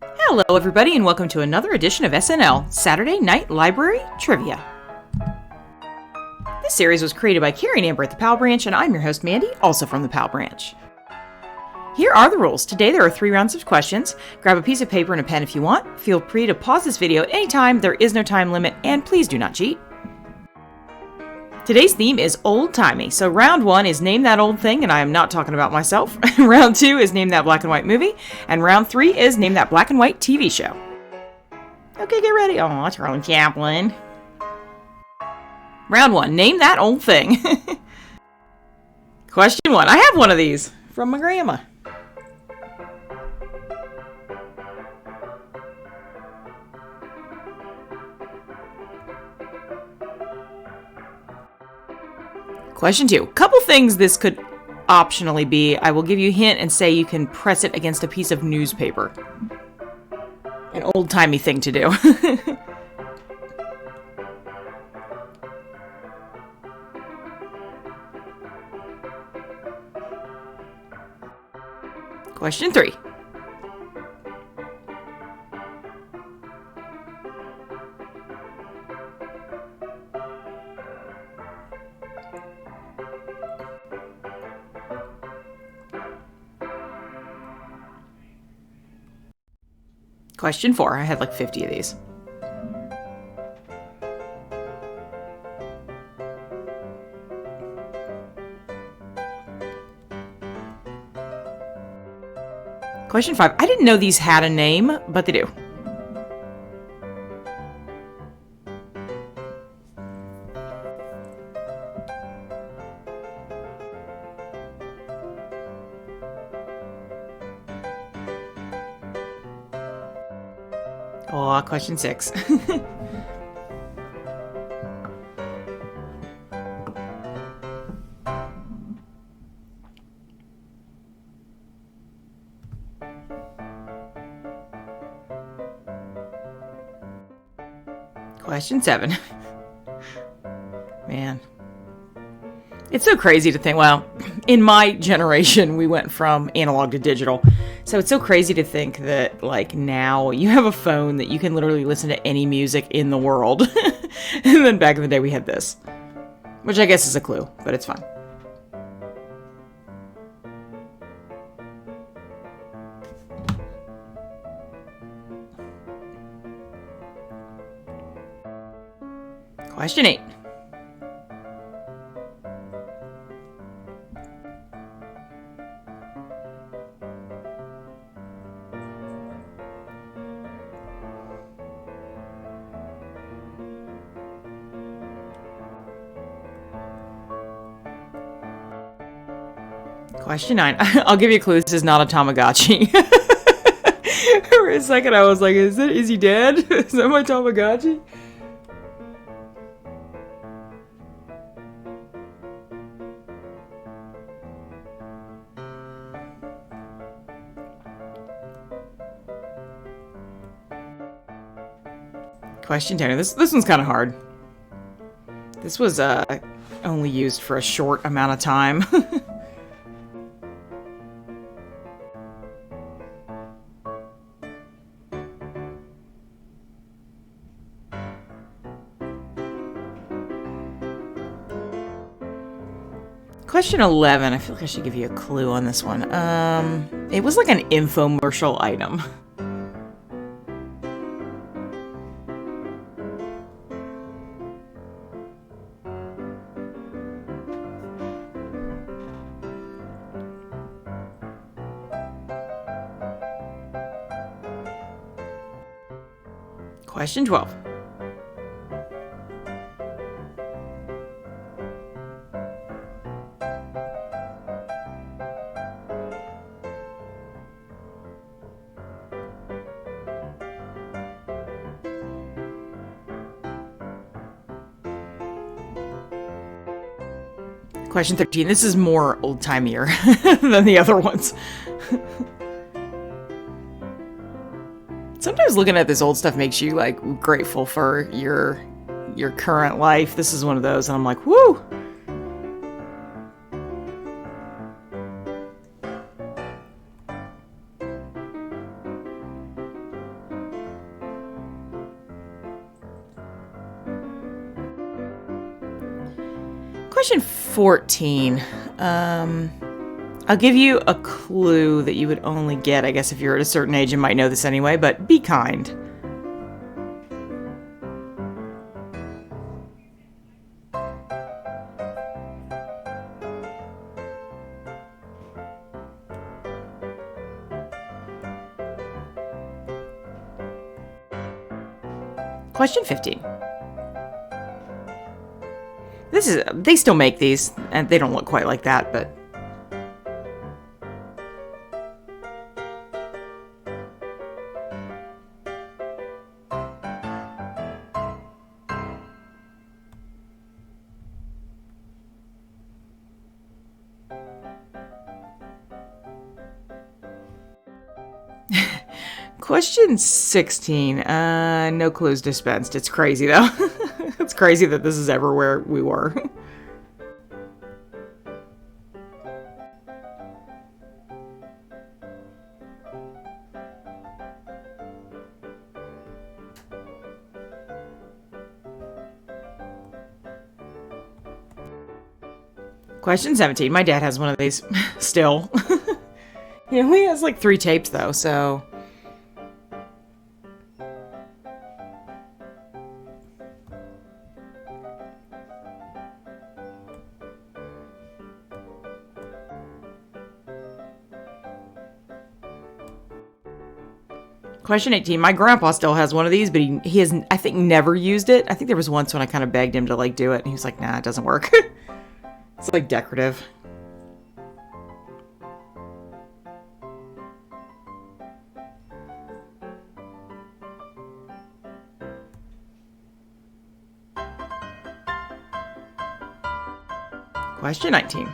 Hello, everybody, and welcome to another edition of SNL, Saturday Night Library Trivia. This series was created by Carrie and Amber at the Pal Branch, and I'm your host, Mandy, also from the Pal Branch. Here are the rules. Today there are 3 rounds of questions. Grab a piece of paper and a pen if you want. Feel free to pause this video at any time. There is no time limit, and please do not cheat. Today's theme is Old Timey. So round 1 is Name That Old Thing, and I am not talking about myself. Round 2 is Name That Black and White Movie. And round 3 is Name That Black and White TV Show. Okay, get ready. Oh, Charlie Chaplin. Round 1, Name That Old Thing. Question 1. I have one of these from my grandma. Question 2. Couple things this could optionally be. I will give you a hint and say you can press it against a piece of newspaper. An old-timey thing to do. Question 3. Question 4. I had like 50 of these. Question 5. I didn't know these had a name, but they do. Oh, question 6. Question 7. Man. It's so crazy to think, well, in my generation, we went from analog to digital. So it's so crazy to think that, like, now you have a phone that you can literally listen to any music in the world. And then back in the day, we had this. Which I guess is a clue, but it's fine. Question 8. Question 9. I'll give you a clue. This is not a Tamagotchi. For a second, I was like, is he dead? Is that my Tamagotchi? Question 10. This one's kind of hard. This was only used for a short amount of time. Question 11. I feel like I should give you a clue on this one. It was like an infomercial item. Question 12. Question 13. This is more old-timeier than the other ones. Sometimes looking at this old stuff makes you, like, grateful for your current life. This is one of those, and I'm like, woo! Question 14. I'll give you a clue that you would only get, I guess, if you're at a certain age and might know this anyway, but be kind. Question 15. They still make these, and they don't look quite like that, but... Question 16. No clues dispensed. It's crazy, though. It's crazy that this is ever where we were. Question 17. My dad has one of these still. He only has like 3 tapes, though, so... Question 18. My grandpa still has one of these, but he has, I think, never used it. I think there was once when I kind of begged him to, like, do it, and he was like, nah, it doesn't work. It's, like, decorative. Question 19.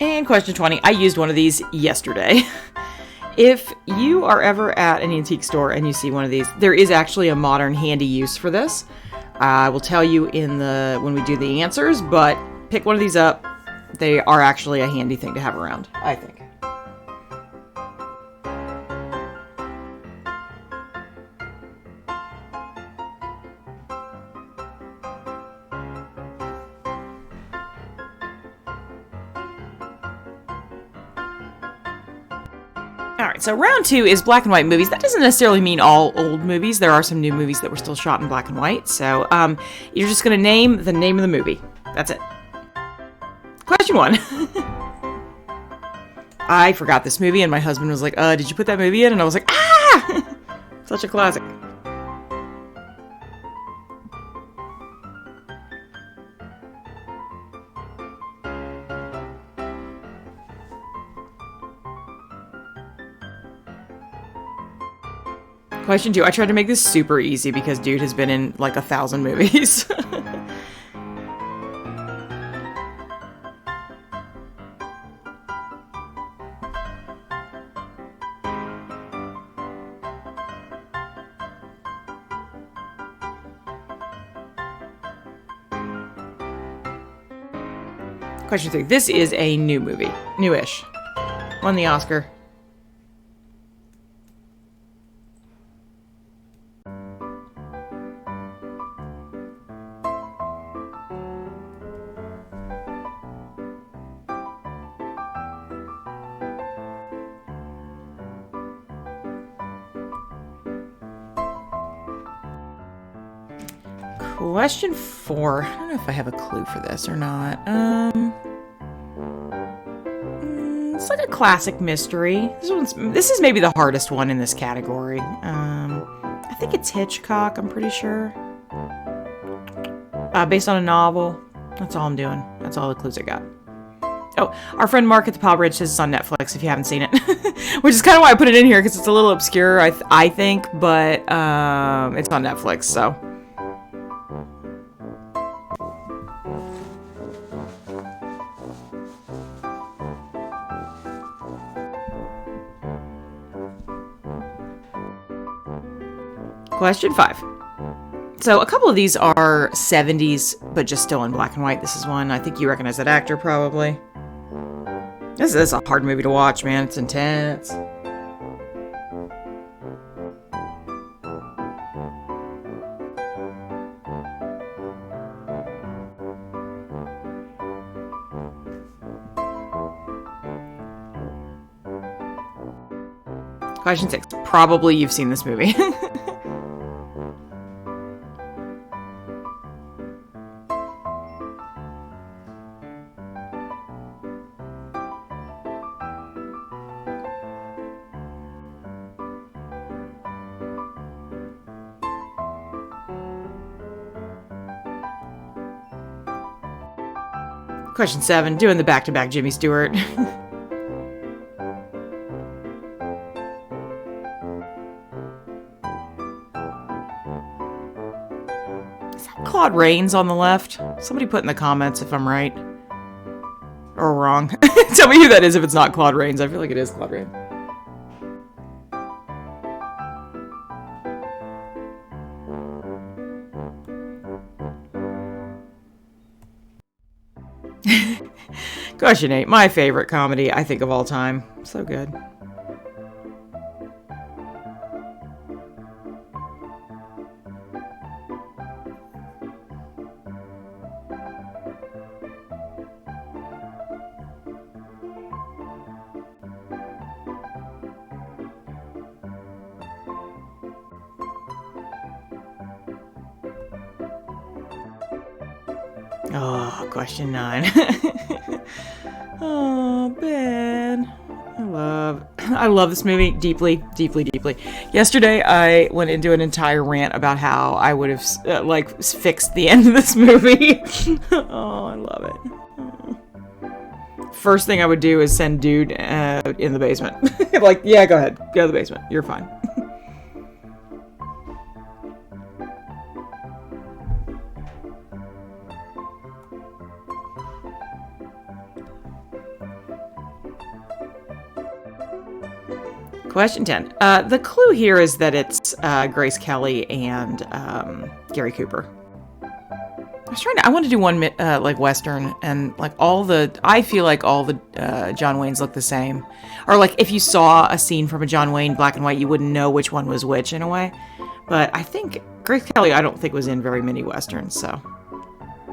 And question 20. I used one of these yesterday. If you are ever at an antique store and you see one of these, there is actually a modern handy use for this. I will tell you when we do the answers, but pick one of these up. They are actually a handy thing to have around, I think. Alright, so round 2 is black and white movies. That doesn't necessarily mean all old movies. There are some new movies that were still shot in black and white. So, you're just going to name the name of the movie. That's it. Question 1. I forgot this movie, and my husband was like, did you put that movie in? And I was like, ah! Such a classic. Question 2. I tried to make this super easy because dude has been in like 1,000 movies. Question 3. This is a new movie. Newish. Won the Oscar. Question 4. I don't know if I have a clue for this or not. It's like a classic mystery. This is maybe the hardest one in this category. I think it's Hitchcock, I'm pretty sure. Based on a novel. That's all I'm doing. That's all the clues I got. Oh, our friend Mark at the Pile Bridge says it's on Netflix if you haven't seen it. Which is kind of why I put it in here, because it's a little obscure, I think, but it's on Netflix, so... Question 5. So a couple of these are 70s, but just still in black and white. This is one. I think you recognize that actor, probably. This is a hard movie to watch, man. It's intense. Question 6. Probably you've seen this movie. Question 7. Doing the back-to-back Jimmy Stewart. Is that Claude Rains on the left? Somebody put in the comments if I'm right. Or wrong. Tell me who that is if it's not Claude Rains. I feel like it is Claude Rains. Question 8. My favorite comedy, I think, of all time. So good. Oh, question 9. Oh, Ben. I love this movie deeply, deeply, deeply. Yesterday, I went into an entire rant about how I would have, fixed the end of this movie. Oh, I love it. Oh. First thing I would do is send dude in the basement. Like, yeah, go ahead. Go to the basement. You're fine. Question 10. The clue here is that it's Grace Kelly and Gary Cooper. I want to do one like Western, and like I feel like all the John Waynes look the same. Or like if you saw a scene from a John Wayne black and white, you wouldn't know which one was which in a way. But I think Grace Kelly, I don't think was in very many Westerns, so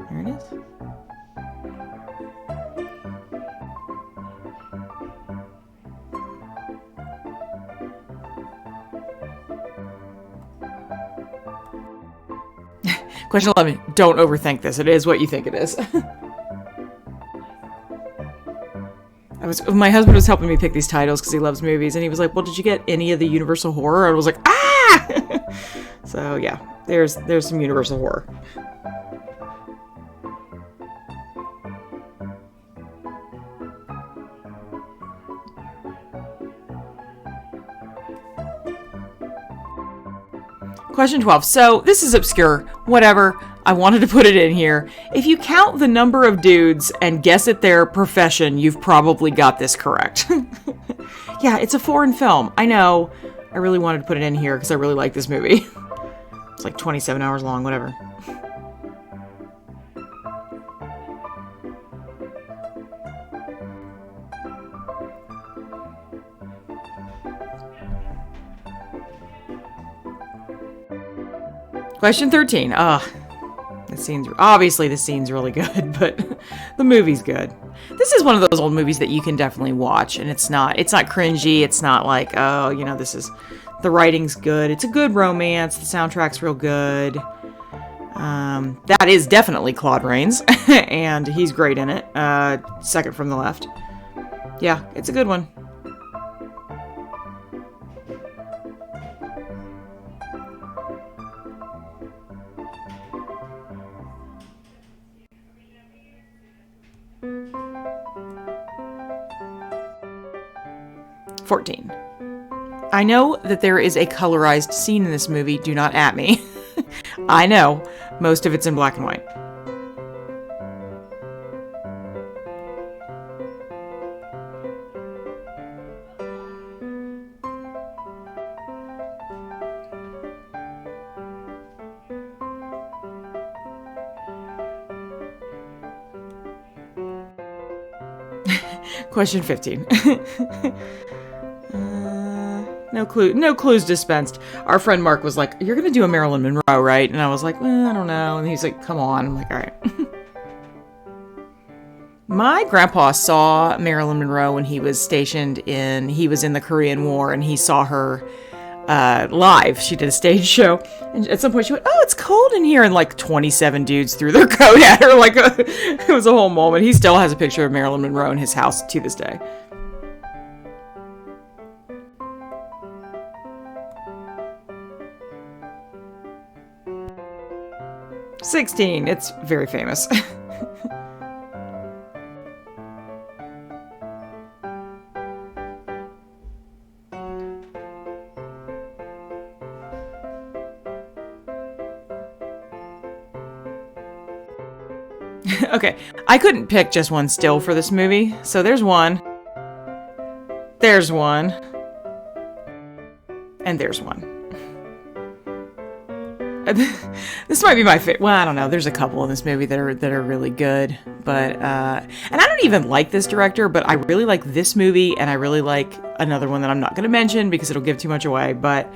there it is. Question 11. Don't overthink this. It is what you think it is. My husband was helping me pick these titles because he loves movies, and he was like, well, did you get any of the Universal horror? And I was like, ah! So yeah, there's some Universal horror. Question 12. So, this is obscure. Whatever. I wanted to put it in here. If you count the number of dudes and guess at their profession, you've probably got this correct. Yeah, it's a foreign film. I know. I really wanted to put it in here because I really like this movie. It's like 27 hours long, whatever. Question 13. This scene's really good, but the movie's good. This is one of those old movies that you can definitely watch, and it's not cringy. It's not like, oh, the writing's good. It's a good romance. The soundtrack's real good. That is definitely Claude Rains, and he's great in it. Second from the left. Yeah, it's a good one. (14) I know that there is a colorized scene in this movie. Do not at me. I know. Most of it's in black and white. Question 15. No clues dispensed. Our friend Mark was like, "You're gonna do a Marilyn Monroe, right?" And I was like, "I don't know." And he's like, "Come on." I'm like, "All right." My grandpa saw Marilyn Monroe when he was in the Korean War, and he saw her live. She did a stage show, and at some point she went, "Oh, it's cold in here," and like 27 dudes threw their coat at her. Like it was a whole moment. He still has a picture of Marilyn Monroe in his house to this day. "16. It's very famous." Okay, I couldn't pick just one still for this movie, so there's one. There's one. And there's one. This might be my favorite. Well, I don't know. There's a couple in this movie that are really good, but and I don't even like this director, but I really like this movie, and I really like another one that I'm not going to mention because it'll give too much away. But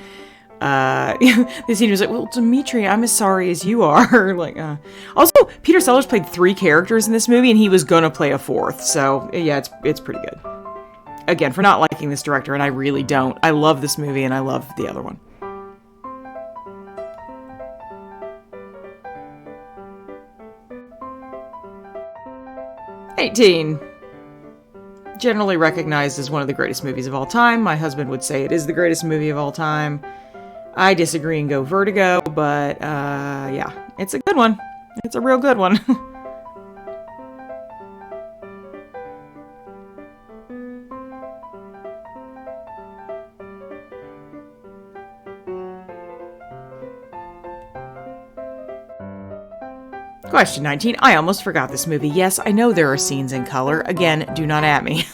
this scene was like, "Well, Dimitri, I'm as sorry as you are." Like, also, Peter Sellers played 3 characters in this movie, and he was gonna play a 4th. So yeah, it's pretty good. Again, for not liking this director, and I really don't. I love this movie, and I love the other one. "18. Generally recognized as one of the greatest movies of all time. My husband would say it is the greatest movie of all time. I disagree and go Vertigo, but yeah, it's a good one. It's a real good one." Question 19. I almost forgot this movie. Yes, I know there are scenes in color. Again, do not at me.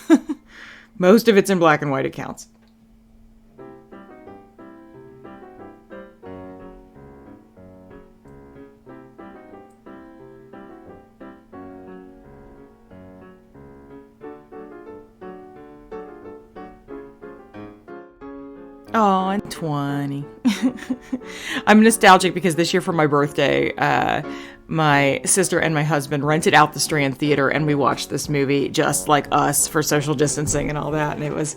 Most of it's in black and white. It counts. Oh, and 20. I'm nostalgic because this year for my birthday, my sister and my husband rented out the Strand Theater, and we watched this movie just like us for social distancing and all that, and it was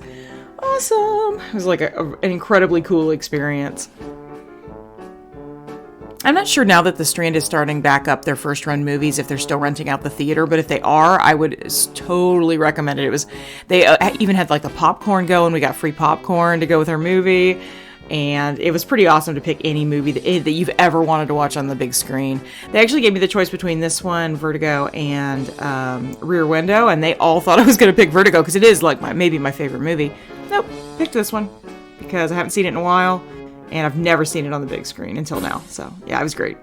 awesome. It was like an incredibly cool experience. I'm not sure now that the Strand is starting back up their first run movies if they're still renting out the theater, but if they are, I would totally recommend it. They even had like the popcorn going. We got free popcorn to go with our movie, and it was pretty awesome to pick any movie that you've ever wanted to watch on the big screen. They actually gave me the choice between this one, Vertigo, and Rear Window, and they all thought I was going to pick Vertigo because it is like maybe my favorite movie. Nope, picked this one because I haven't seen it in a while. And I've never seen it on the big screen until now. So, yeah, it was great.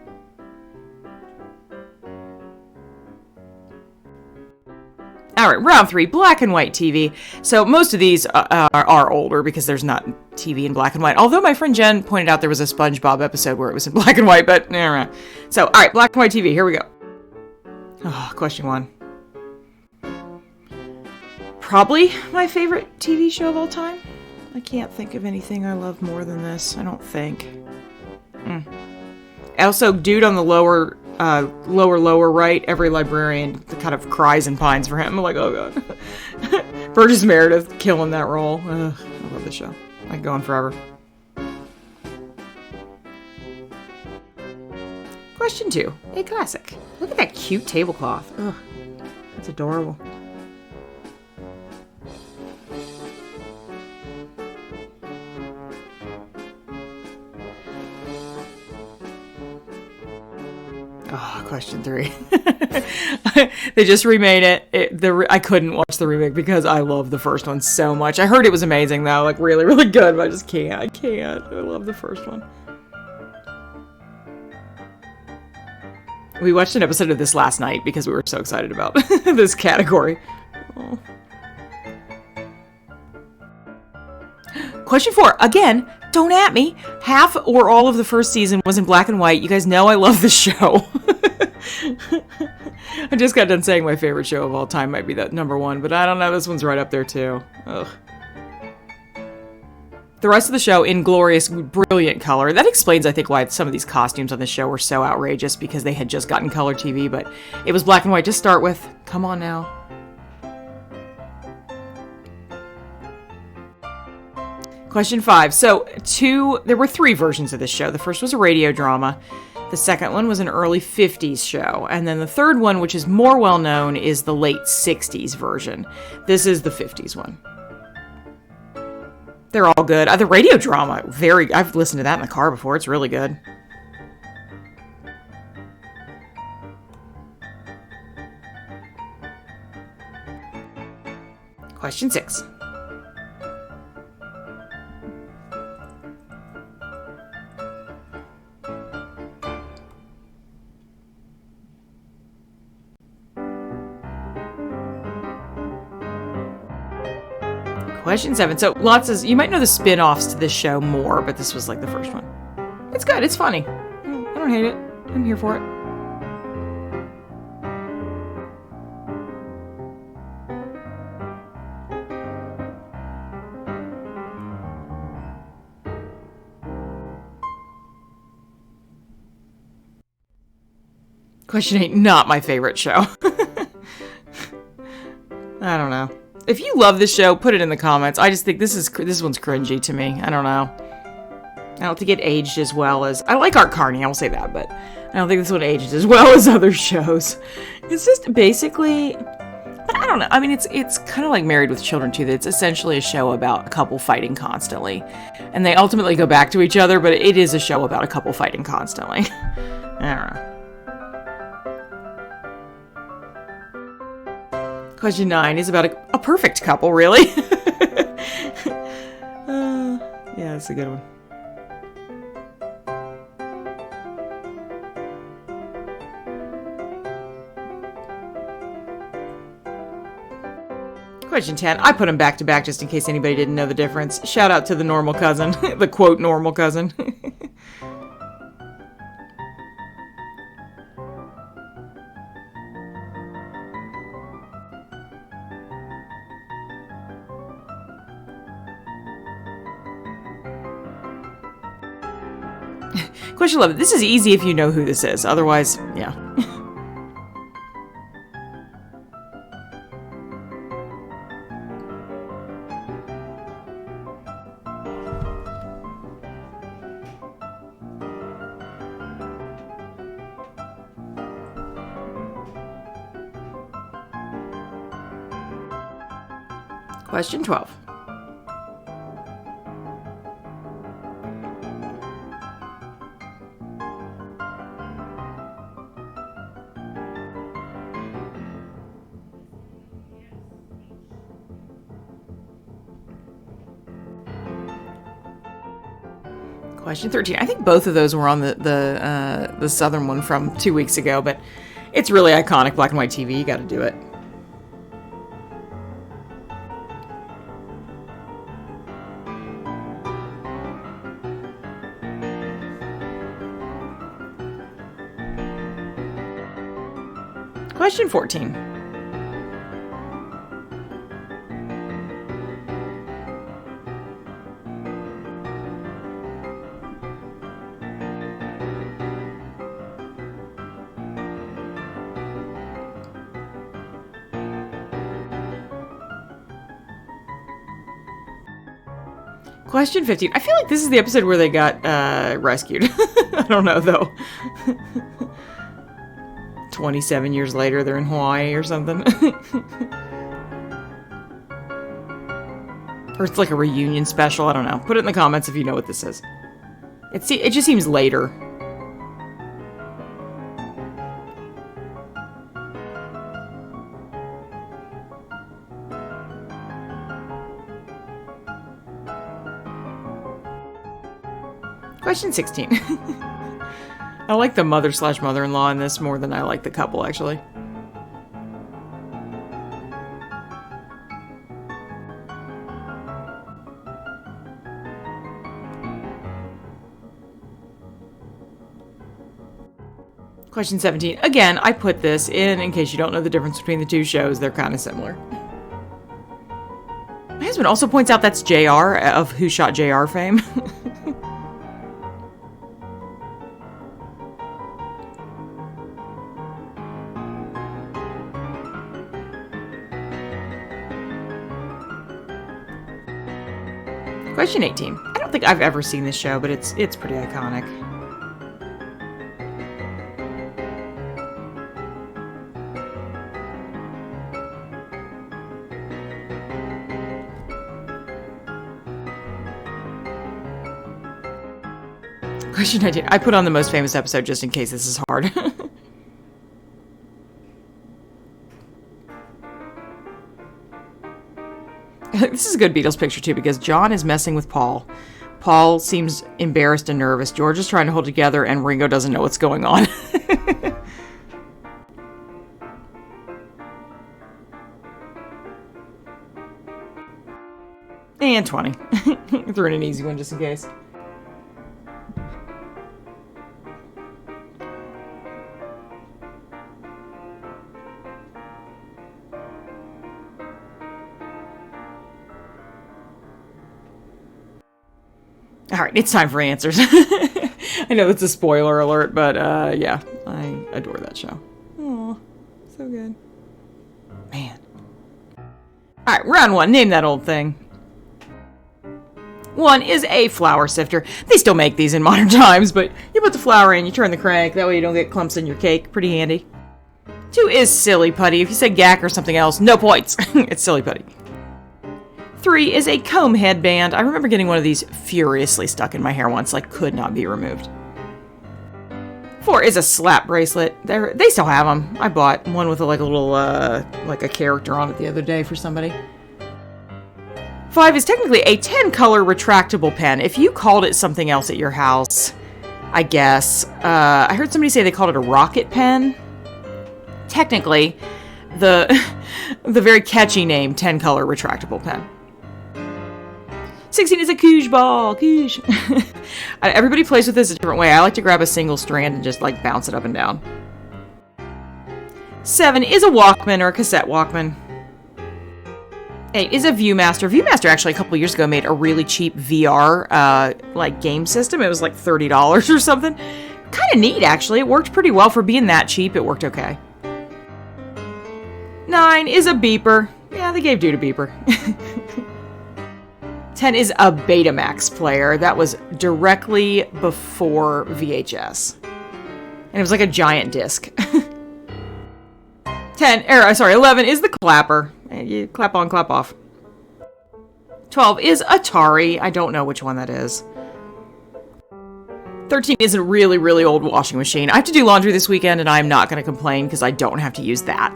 All right, round 3, black and white TV. So most of these are older because there's not TV in black and white. Although my friend Jen pointed out there was a SpongeBob episode where it was in black and white, but never mind. So, all right, black and white TV. Here we go. Oh, question 1. Probably my favorite TV show of all time. I can't think of anything I love more than this. I don't think. Also, dude on the lower right, every librarian kind of cries and pines for him. I'm like, oh god. Burgess Meredith killing that role. Ugh, I love the show. I can go on forever. Question 2. A classic. Look at that cute tablecloth. Ugh, that's adorable. Oh, question 3. They just remade it. I couldn't watch the remake because I love the first one so much. I heard it was amazing though, like really, really good, but I just can't. I can't. I love the first one. We watched an episode of this last night because we were so excited about this category. Oh. Question 4. Again, don't at me. Half or all of the first season was in black and white. You guys know I love this show. I just got done saying my favorite show of all time might be that number one, but I don't know. This one's right up there too. Ugh. The rest of the show in glorious, brilliant color. That explains, I think, why some of these costumes on the show were so outrageous, because they had just gotten color TV, but it was black and white to start with. Come on now. Question 5. So, there were 3 versions of this show. The first was a radio drama. The second one was an early 50s show. And then the third one, which is more well known, is the late 60s version. This is the 50s one. They're all good. The radio drama, I've listened to that in the car before. It's really good. Question 6. Question 7. So you might know the spin-offs to this show more, but this was like the first one. It's good. It's funny. I don't hate it. I'm here for it. Question 8. Not my favorite show. I don't know. If you love this show, put it in the comments. I just think this one's cringy to me. I don't know. I don't think it aged as well as... I like Art Carney, I will say that, but I don't think this one aged as well as other shows. It's just basically... But I don't know. I mean, it's kind of like Married with Children, too. That it's essentially a show about a couple fighting constantly. And they ultimately go back to each other, but it is a show about a couple fighting constantly. I don't know. Question 9 is about a perfect couple, really. Yeah, that's a good one. Question 10. I put them back to back just in case anybody didn't know the difference. Shout out to the normal cousin. The quote normal cousin. Question 11. This is easy if you know who this is. Otherwise, yeah. Question 12. Question 13. I think both of those were on the southern one from 2 weeks ago, but it's really iconic black and white TV. You got to do it. Question 14. Question 15. I feel like this is the episode where they got rescued. I don't know, though. 27 years later, they're in Hawaii or something. Or it's like a reunion special. I don't know. Put it in the comments if you know what this is. It just seems later. Question 16. I like the mother/mother-in-law in this more than I like the couple, actually. Question 17. Again, I put this in case you don't know the difference between the two shows. They're kind of similar. My husband also points out that's JR of Who Shot JR fame. Question 18. I don't think I've ever seen this show, but it's pretty iconic. Question 19. I put on the most famous episode just in case this is hard. This is a good Beatles picture too because John is messing with Paul. Paul seems embarrassed and nervous. George is trying to hold together and Ringo doesn't know what's going on. And 20. Threw in an easy one just in case. All right, it's time for answers. I know it's a spoiler alert, but yeah, I adore that show. Oh, so good. Man. All right, round one. Name that old thing. 1 is a flour sifter. They still make these in modern times, but you put the flour in, you turn the crank, that way you don't get clumps in your cake. Pretty handy. 2 is silly putty. If you say gack or something else, no points. It's silly putty. 3 is a comb headband. I remember getting one of these furiously stuck in my hair once, like could not be removed. 4 is a slap bracelet. They still have them. I bought one with a little like a character on it the other day for somebody. 5 is technically a 10-color retractable pen. If you called it something else at your house, I guess. I heard somebody say they called it a rocket pen. Technically, the very catchy name, 10-color retractable pen. 16 is a koosh ball. Koosh. Everybody plays with this a different way. I like to grab a single strand and just like bounce it up and down. 7 is a Walkman or a cassette Walkman. 8 is a Viewmaster. Viewmaster actually a couple years ago made a really cheap VR like game system. It was like $30 or something. Kind of neat actually. It worked pretty well for being that cheap. It worked okay. 9 is a beeper. Yeah, they gave dude a beeper. 10 is a Betamax player. That was directly before VHS. And it was like a giant disc. 11 is the clapper. You clap on, clap off. 12 is Atari. I don't know which one that is. 13 is a really, really old washing machine. I have to do laundry this weekend, and I'm not going to complain because I don't have to use that.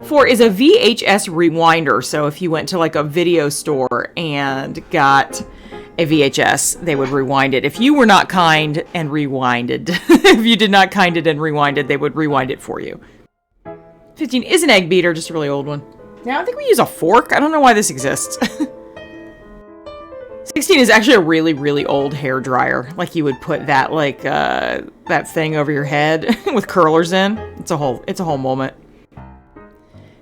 4 is a VHS rewinder. So if you went to like a video store and got a VHS, they would rewind it. If you were not kind and rewinded, if you did not kind it and rewind it, they would rewind it for you. 15 is an egg beater, just a really old one. Now I think we use a fork. I don't know why this exists. 16 is actually a really, really old hair dryer. Like you would put that like that thing over your head with curlers in. It's a whole moment.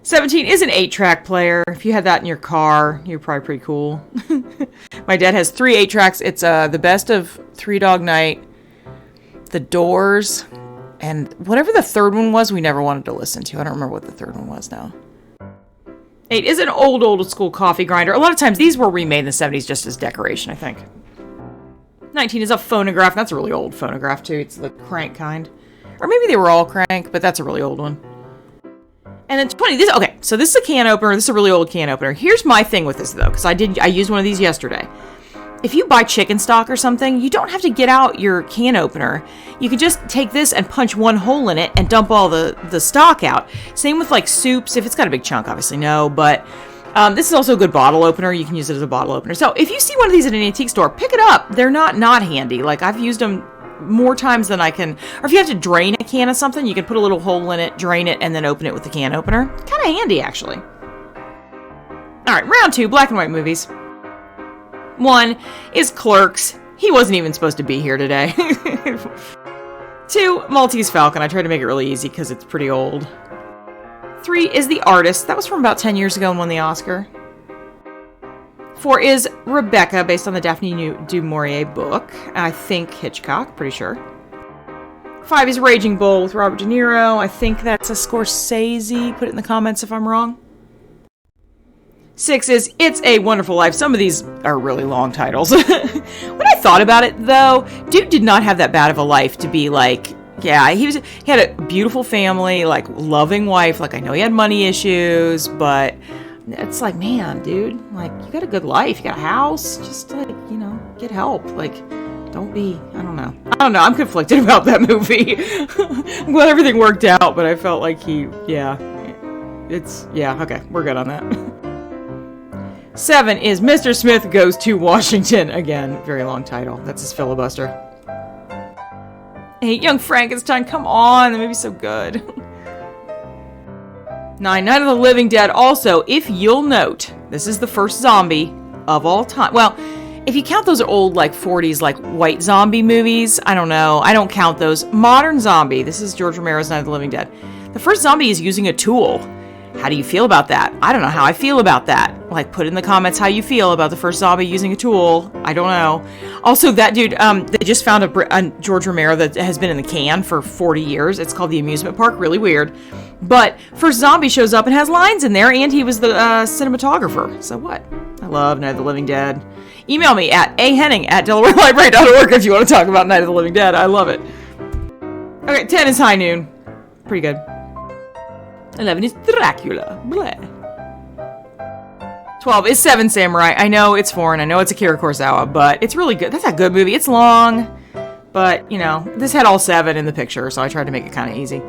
17 is an 8-track player. If you had that in your car, you're probably pretty cool. My dad has 3 8-tracks. It's the best of Three Dog Night, The Doors, and whatever the third one was, we never wanted to listen to. I don't remember what the third one was now. 8 is an old school coffee grinder. A lot of times these were remade in the 70s just as decoration, I think. 19 is a phonograph. That's a really old phonograph too. It's the crank kind. Or maybe they were all crank, but that's a really old one. And then 20, so this is a can opener. This is a really old can opener. Here's my thing with this, though, because I used one of these yesterday. If you buy chicken stock or something, you don't have to get out your can opener. You can just take this and punch one hole in it and dump all the stock out. Same with, like, soups. If it's got a big chunk, obviously, no. But this is also a good bottle opener. You can use it as a bottle opener. So if you see one of these at an antique store, pick it up. They're not handy. Like, I've used them more times than I can, or if you have to drain a can of something, you can put a little hole in it, drain it, and then open it with the can opener. Kind of handy, actually. All right, round 2, black and white movies. 1 is Clerks. He wasn't even supposed to be here today. 2, Maltese Falcon. I tried to make it really easy because it's pretty old. 3 is The Artist. That was from about 10 years ago and won the Oscar. 4 is Rebecca, based on the Daphne du Maurier book. I think Hitchcock, pretty sure. 5 is Raging Bull with Robert De Niro. I think that's a Scorsese. Put it in the comments if I'm wrong. 6 is It's a Wonderful Life. Some of these are really long titles. When I thought about it, though, dude did not have that bad of a life to be like, yeah, he had a beautiful family, like, loving wife. Like, I know he had money issues, but it's like, man, dude, like, you got a good life. You got a house. Just, like, you know, get help. Like, don't be, I don't know. I'm conflicted about that movie. I'm glad everything worked out, but I felt like okay, we're good on that. 7 is Mr. Smith Goes to Washington. Again, very long title. That's his filibuster. 8, Young Frankenstein. Come on, the movie's so good. 9, Night of the Living Dead. Also, if you'll note, this is the first zombie of all time. Well, if you count those old, like, 40s, like, white zombie movies, I don't know. I don't count those. Modern zombie. This is George Romero's Night of the Living Dead. The first zombie is using a tool. How do you feel about that? I don't know how I feel about that. Like, put in the comments how you feel about the first zombie using a tool. I don't know. Also, that dude, they just found a George Romero that has been in the can for 40 years. It's called The Amusement Park. Really weird. But first zombie shows up and has lines in there, and he was the cinematographer. So what? I love Night of the Living Dead. Email me at ahenning@delawarelibrary.org if you want to talk about Night of the Living Dead. I love it. Okay, 10 is High Noon. Pretty good. 11 is Dracula. Bleh. 12 is Seven Samurai. I know it's foreign. I know it's Akira Kurosawa, but it's really good. That's a good movie. It's long, but, you know, this had all 7 in the picture, so I tried to make it kind of easy.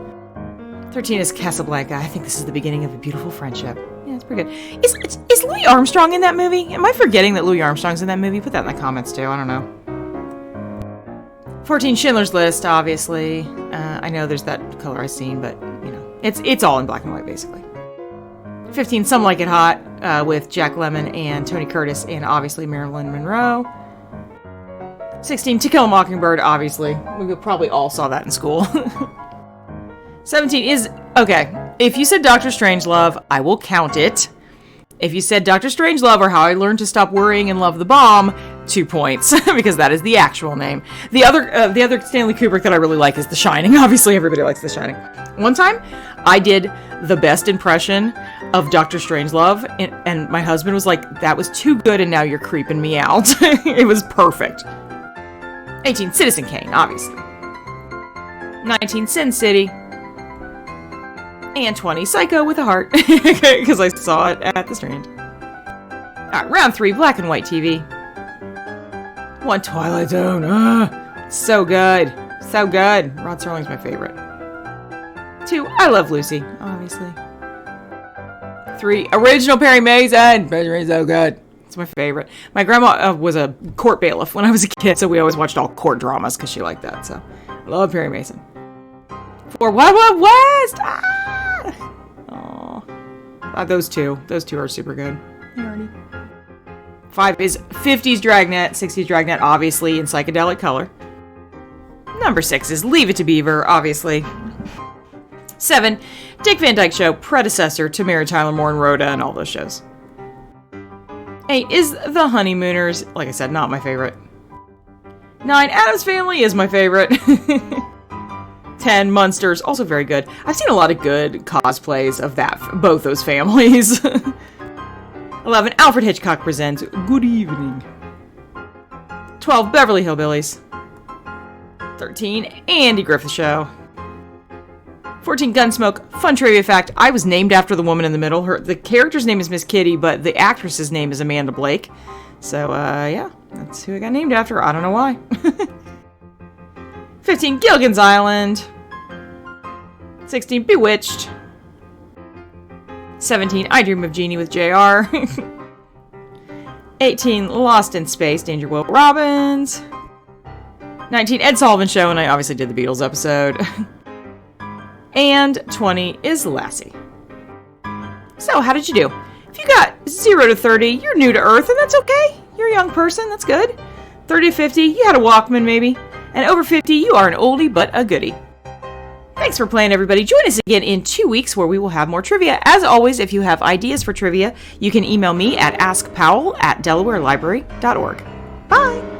13 is Casablanca. I think this is the beginning of a beautiful friendship. Yeah, it's pretty good. Is Louis Armstrong in that movie? Am I forgetting that Louis Armstrong's in that movie? Put that in the comments, too. I don't know. 14, Schindler's List, obviously. I know there's that color I've seen, but, you know, it's all in black and white, basically. 15, Some Like It Hot, with Jack Lemmon and Tony Curtis, and obviously Marilyn Monroe. 16, To Kill a Mockingbird, obviously. We probably all saw that in school. 17 is, okay, if you said Dr. Strangelove, I will count it. If you said Dr. Strangelove or How I Learned to Stop Worrying and Love the Bomb, 2 points, because that is the actual name. The other Stanley Kubrick that I really like is The Shining. Obviously, everybody likes The Shining. One time, I did the best impression of Dr. Strangelove, and my husband was like, that was too good, and now you're creeping me out. It was perfect. 18, Citizen Kane, obviously. 19, Sin City. And 20, Psycho with a Heart, because I saw it at the Strand. Alright, round 3, black and white TV. 1, Twilight Zone. So good. So good. Rod Serling's my favorite. 2, I Love Lucy, obviously. 3, Original Perry Mason. Perry Mason's so good. It's my favorite. My grandma was a court bailiff when I was a kid, so we always watched all court dramas because she liked that, so I love Perry Mason. 4, Wild Wild West! Aww. Those two are super good. 5 is 50s Dragnet, 60s Dragnet, obviously, in psychedelic color. Number 6 is Leave It to Beaver, obviously. 7, Dick Van Dyke Show, predecessor to Mary Tyler Moore and Rhoda and all those shows. 8 is The Honeymooners, like I said, not my favorite. 9, Addams Family is my favorite. 10, Munsters, also very good. I've seen a lot of good cosplays of both those families. 11, Alfred Hitchcock Presents Good Evening. 12, Beverly Hillbillies. 13, Andy Griffith Show. 14, Gunsmoke. Fun trivia fact, I was named after the woman in the middle. The character's name is Miss Kitty, but the actress's name is Amanda Blake. So, yeah, that's who I got named after. I don't know why. 15, Gilligan's Island. 16, Bewitched. 17, I Dream of Jeannie with JR. 18, Lost in Space, Danger Will Robbins. 19, Ed Sullivan Show, and I obviously did the Beatles episode. And 20 is Lassie. So, how did you do? If you got 0 to 30, you're new to Earth, and that's okay. You're a young person, that's good. 30 to 50, you had a Walkman maybe. And over 50, you are an oldie but a goodie. Thanks for playing, everybody. Join us again in 2 weeks where we will have more trivia. As always, if you have ideas for trivia, you can email me at askpowell@delawarelibrary.org. Bye!